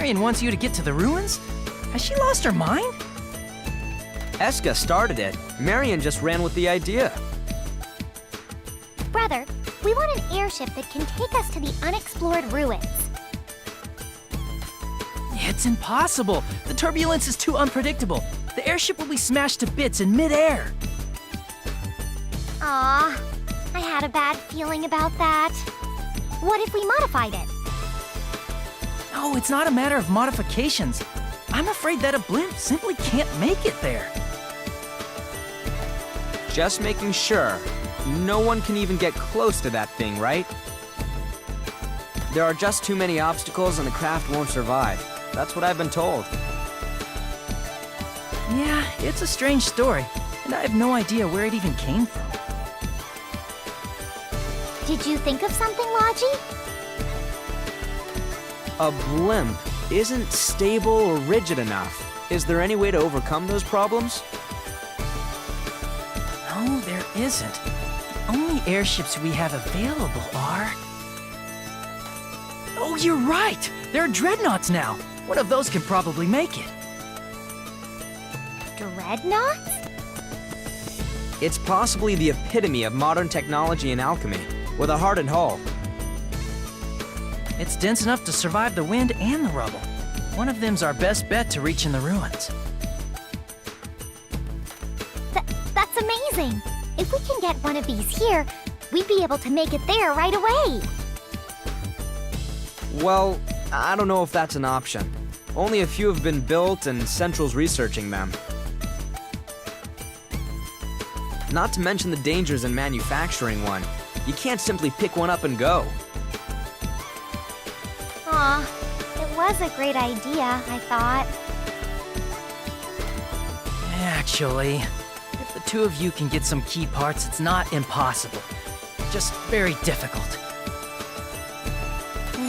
Marion wants you to get to the ruins? Has she lost her mind? Escha started it. Marion just ran with the idea. Brother, we want an airship that can take us to the unexplored ruins. It's impossible. The turbulence is too unpredictable. The airship will be smashed to bits in midair. Aw, I had a bad feeling about that. What if we modified it? No, it's not a matter of modifications. I'm afraid that a blimp simply can't make it there. Just making sure. No one can even get close to that thing, right? There are just too many obstacles and the craft won't survive. That's what I've been told. Yeah, it's a strange story, and I have no idea where it even came from. Did you think of something, Logy? A blimp isn't stable or rigid enough. Is there any way to overcome those problems? No, there isn't. The only airships we have available are... Oh, you're right! There are dreadnoughts now! One of those can probably make it. Dreadnoughts? It's possibly the epitome of modern technology and alchemy, with a hardened hull. It's dense enough to survive the wind and the rubble. One of them's our best bet to reach in the ruins. That's amazing! If we can get one of these here, we'd be able to make it there right away! Well, I don't know if that's an option. Only a few have been built and Central's researching them. Not to mention the dangers in manufacturing one. You can't simply pick one up and go. Aw, it was a great idea, I thought. Actually, if the two of you can get some key parts, it's not impossible. Just very difficult.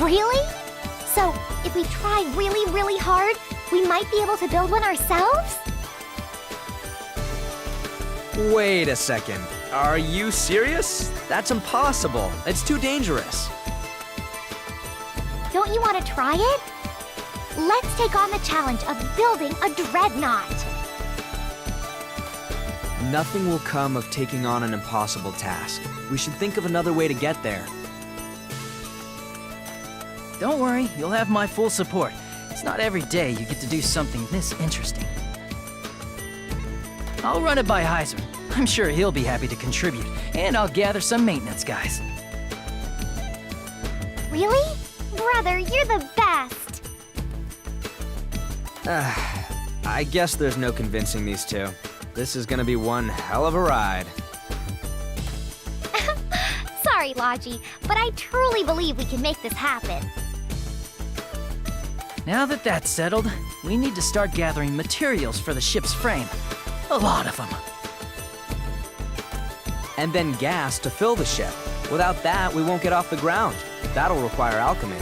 Really? So, if we try really, really hard, we might be able to build one ourselves? Wait a second. Are you serious? That's impossible. It's too dangerous. Don't you want to try it? Let's take on the challenge of building a dreadnought. Nothing will come of taking on an impossible task. We should think of another way to get there. Don't worry, you'll have my full support. It's not every day you get to do something this interesting. I'll run it by Heiser. I'm sure he'll be happy to contribute, and I'll gather some maintenance guys. Really? Brother, you're the best! I guess there's no convincing these two. This is gonna be one hell of a ride. Sorry, Logy, but I truly believe we can make this happen. Now that that's settled, we need to start gathering materials for the ship's frame. A lot of them. And then gas to fill the ship. Without that, we won't get off the ground. That'll require alchemy.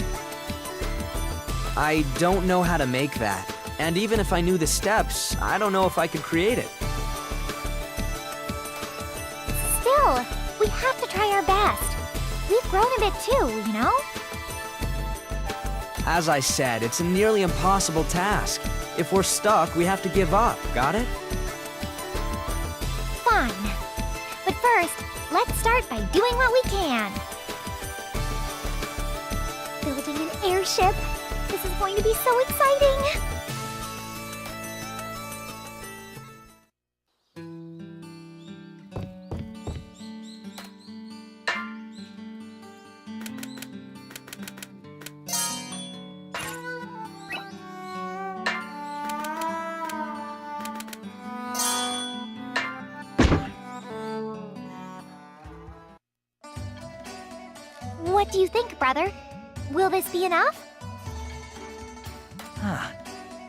I don't know how to make that. And even if I knew the steps, I don't know if I could create it. Still, we have to try our best. We've grown a bit too, you know? As I said, it's a nearly impossible task. If we're stuck, we have to give up. Got it? Fine. But first, let's start by doing what we can. Building an airship. This is going to be so exciting. What do you think, brother? Will this be enough?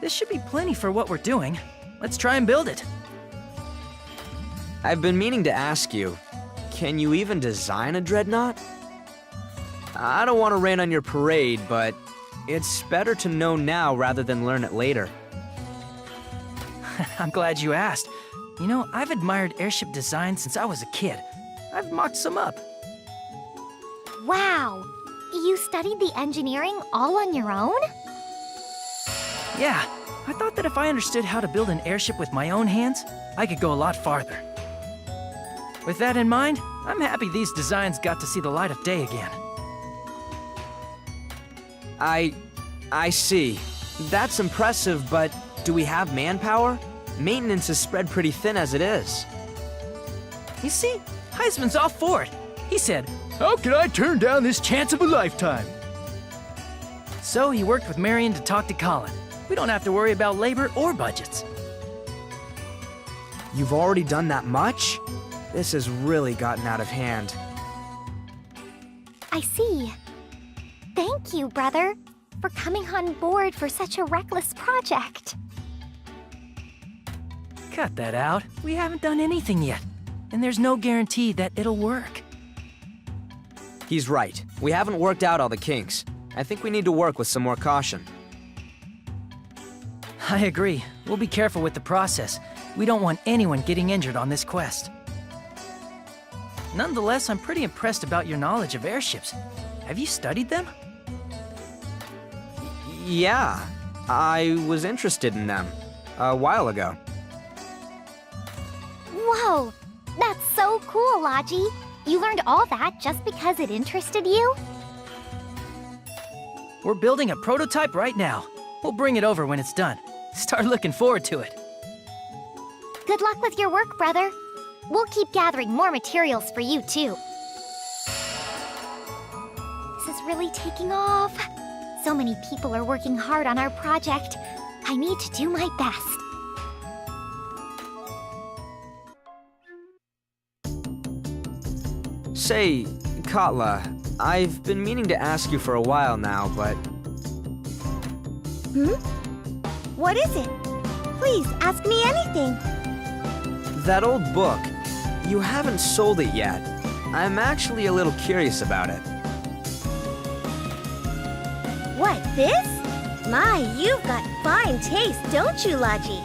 This should be plenty for what we're doing. Let's try and build it. I've been meaning to ask you, can you even design a dreadnought? I don't want to rain on your parade, but it's better to know now rather than learn it later. I'm glad you asked. You know, I've admired airship design since I was a kid. I've mocked some up. Wow! You studied the engineering all on your own? Yeah, I thought that if I understood how to build an airship with my own hands, I could go a lot farther. With that in mind, I'm happy these designs got to see the light of day again. I see. That's impressive, but do we have manpower? Maintenance is spread pretty thin as it is. You see, Heisman's all for it. He said, "How can I turn down this chance of a lifetime?" So he worked with Marion to talk to Colland. We don't have to worry about labor or budgets. You've already done that much? This has really gotten out of hand. I see. Thank you, brother, for coming on board for such a reckless project. Cut that out. We haven't done anything yet. And there's no guarantee that it'll work. He's right. We haven't worked out all the kinks. I think we need to work with some more caution. I agree. We'll be careful with the process. We don't want anyone getting injured on this quest. Nonetheless, I'm pretty impressed about your knowledge of airships. Have you studied them? Yeah, I was interested in them a while ago. Whoa! That's so cool, Logy. You learned all that just because it interested you? We're building a prototype right now. We'll bring it over when it's done. Start looking forward to it. Good luck with your work, brother. We'll keep gathering more materials for you, too. This is really taking off. So many people are working hard on our project. I need to do my best. Say, Katla, I've been meaning to ask you for a while now, but... What is it? Please, ask me anything. That old book, you haven't sold it yet. I'm actually a little curious about it. What, this? My, you've got fine taste, don't you, Logy?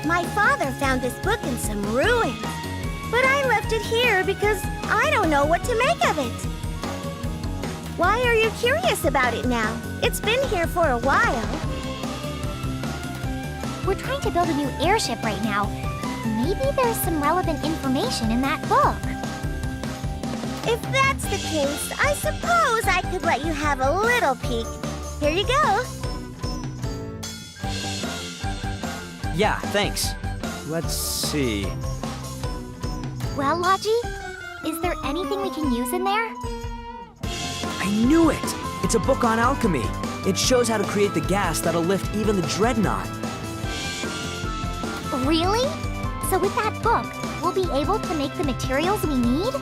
My father found this book in some ruins, but I left it here because I don't know what to make of it. Why are you curious about it now? It's been here for a while. We're trying to build a new airship right now. Maybe there's some relevant information in that book. If that's the case, I suppose I could let you have a little peek. Here you go. Yeah, thanks. Let's see. Well, Logy, is there anything we can use in there? I knew it! It's a book on alchemy. It shows how to create the gas that'll lift even the dreadnought. Really? So with that book, we'll be able to make the materials we need?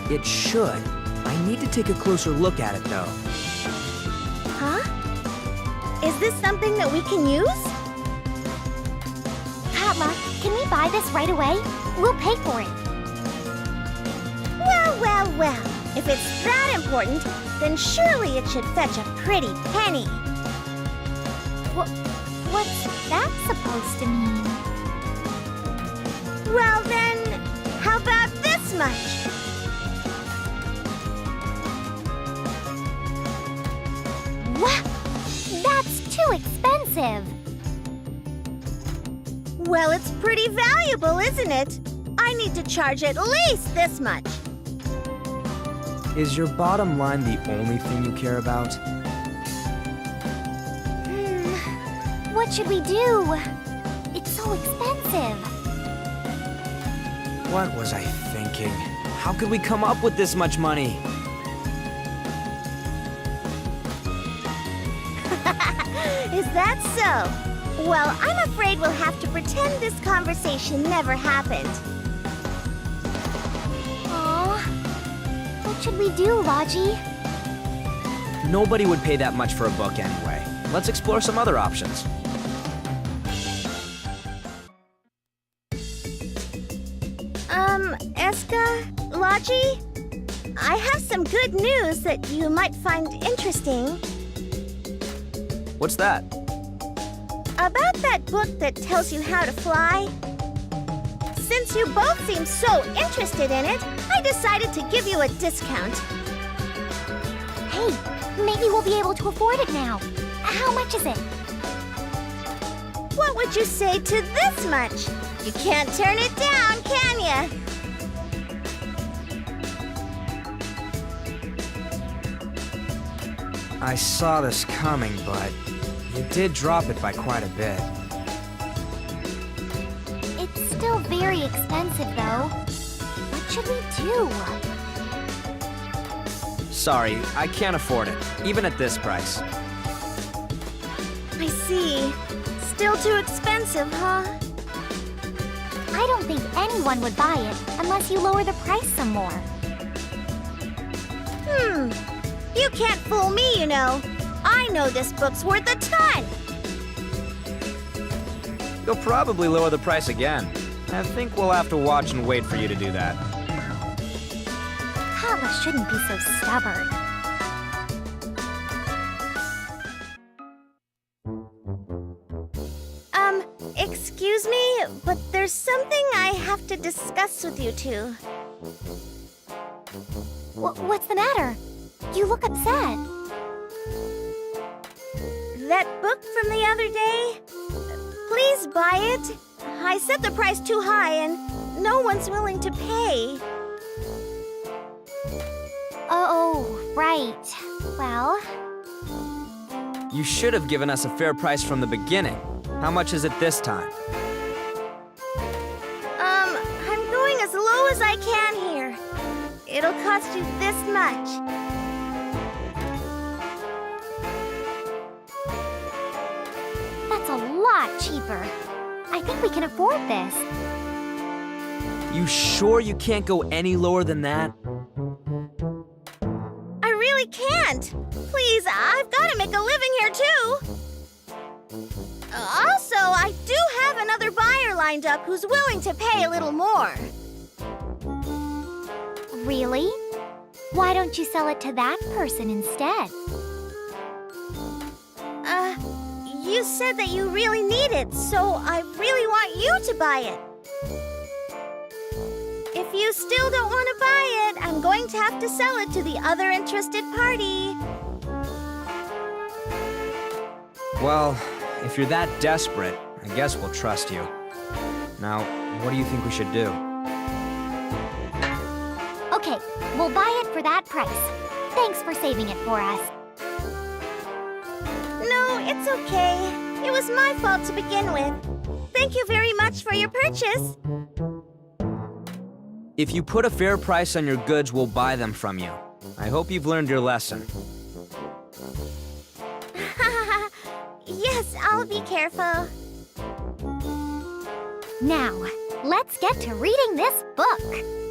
It should. I need to take a closer look at it, though. Huh? Is this something that we can use? Katla, can we buy this right away? We'll pay for it. Well. If it's that important, then surely it should fetch a pretty penny. What's that supposed to mean? Well then, how about this much? What? That's too expensive. Well, it's pretty valuable, isn't it? I need to charge at least this much. Is your bottom line the only thing you care about? What should we do? It's so expensive. What was I thinking? How could we come up with this much money? Is that so? Well, I'm afraid we'll have to pretend this conversation never happened. Aw. What should we do, Logy? Nobody would pay that much for a book anyway. Let's explore some other options. Escha Logy? I have some good news that you might find interesting. What's that? About that book that tells you how to fly. Since you both seem so interested in it, I decided to give you a discount. Hey, maybe we'll be able to afford it now. How much is it? What would you say to this much? You can't turn it down, can ya? I saw this coming, but you did drop it by quite a bit. It's still very expensive, though. What should we do? Sorry, I can't afford it, even at this price. I see. Still too expensive, huh? I don't think anyone would buy it unless you lower the price some more. You can't fool me, you know. I know this book's worth a ton. You'll probably lower the price again. I think we'll have to watch and wait for you to do that. Katla shouldn't be so stubborn. Excuse me, but there's something I have to discuss with you two. What's the matter? You look upset. That book from the other day? Please buy it. I set the price too high and no one's willing to pay. Oh, right. Well, You should have given us a fair price from the beginning. How much is it this time? I'm going as low as I can here. It'll cost you this much. that's a lot cheaper. I think we can afford this. You sure you can't go any lower than that? I really can't. Please, I've got to make a living here too. Also, I do have another buyer lined up who's willing to pay a little more. Really? Why don't you sell it to that person instead? You said that you really need it, so I really want you to buy it. If you still don't want to buy it, I'm going to have to sell it to the other interested party. Well, if you're that desperate, I guess we'll trust you. Now, what do you think we should do? Okay, we'll buy it for that price. Thanks for saving it for us. No, it's okay. It was my fault to begin with. Thank you very much for your purchase. If you put a fair price on your goods, we'll buy them from you. I hope you've learned your lesson. Yes, I'll be careful. Now, let's get to reading this book.